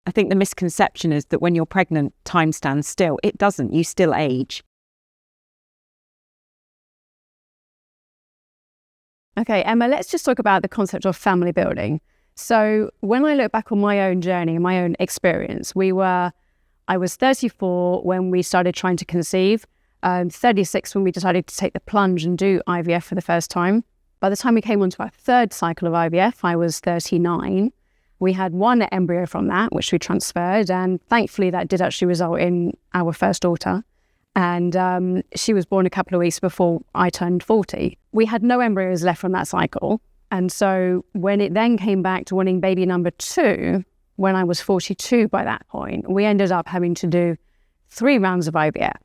I think the misconception is that when you're pregnant, time stands still. It doesn't. You still age. Okay, Emma, let's just talk about the concept of family building. So when I look back on my own journey and my own experience, I was 34 when we started trying to conceive, 36 when we decided to take the plunge and do IVF for the first time. By the time we came onto our third cycle of IVF, I was 39. We had one embryo from that, which we transferred, and thankfully that did actually result in our first daughter. And she was born a couple of weeks before I turned 40. We had no embryos left from that cycle. And so when it then came back to wanting baby number 2, when I was 42 by that point, we ended up having to do 3 rounds of IVF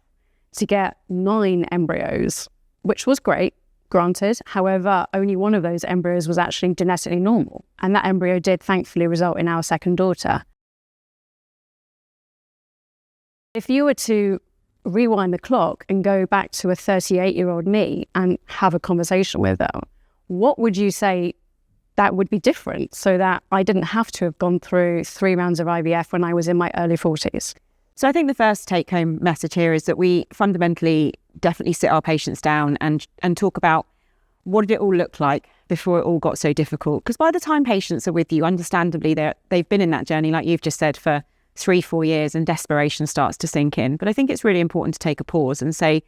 to get 9 embryos, which was great, granted. However, only one of those embryos was actually genetically normal. And that embryo did thankfully result in our second daughter. If you were to rewind the clock and go back to a 38-year-old me and have a conversation with her, what would you say that would be different so that I didn't have to have gone through 3 rounds of IVF when I was in my early 40s? So I think the first take-home message here is that we fundamentally definitely sit our patients down and talk about what did it all look like before it all got so difficult. Because by the time patients are with you, understandably, they've been in that journey, like you've just said, for 3-4 years, and desperation starts to sink in. But I think it's really important to take a pause and say,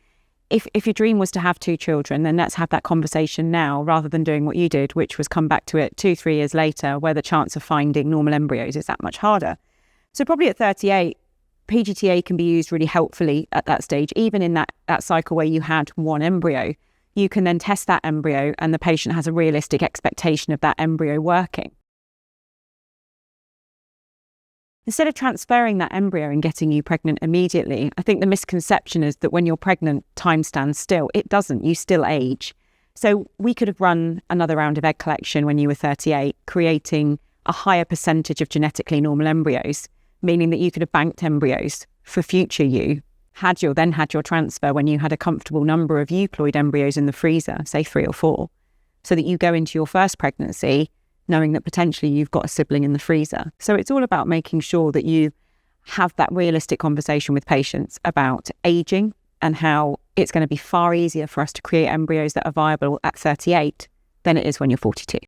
if your dream was to have 2 children, then let's have that conversation now rather than doing what you did, which was come back to it 2-3 years later, where the chance of finding normal embryos is that much harder. So probably at 38, PGTA can be used really helpfully at that stage. Even in that cycle where you had 1 embryo, you can then test that embryo and the patient has a realistic expectation of that embryo working. Instead of transferring that embryo and getting you pregnant immediately, I think the misconception is that when you're pregnant, time stands still. It doesn't. You still age. So we could have run another round of egg collection when you were 38, creating a higher percentage of genetically normal embryos, meaning that you could have banked embryos for future you, had your transfer when you had a comfortable number of euploid embryos in the freezer, say 3 or 4, so that you go into your first pregnancy knowing that potentially you've got a sibling in the freezer. So it's all about making sure that you have that realistic conversation with patients about aging and how it's going to be far easier for us to create embryos that are viable at 38 than it is when you're 42.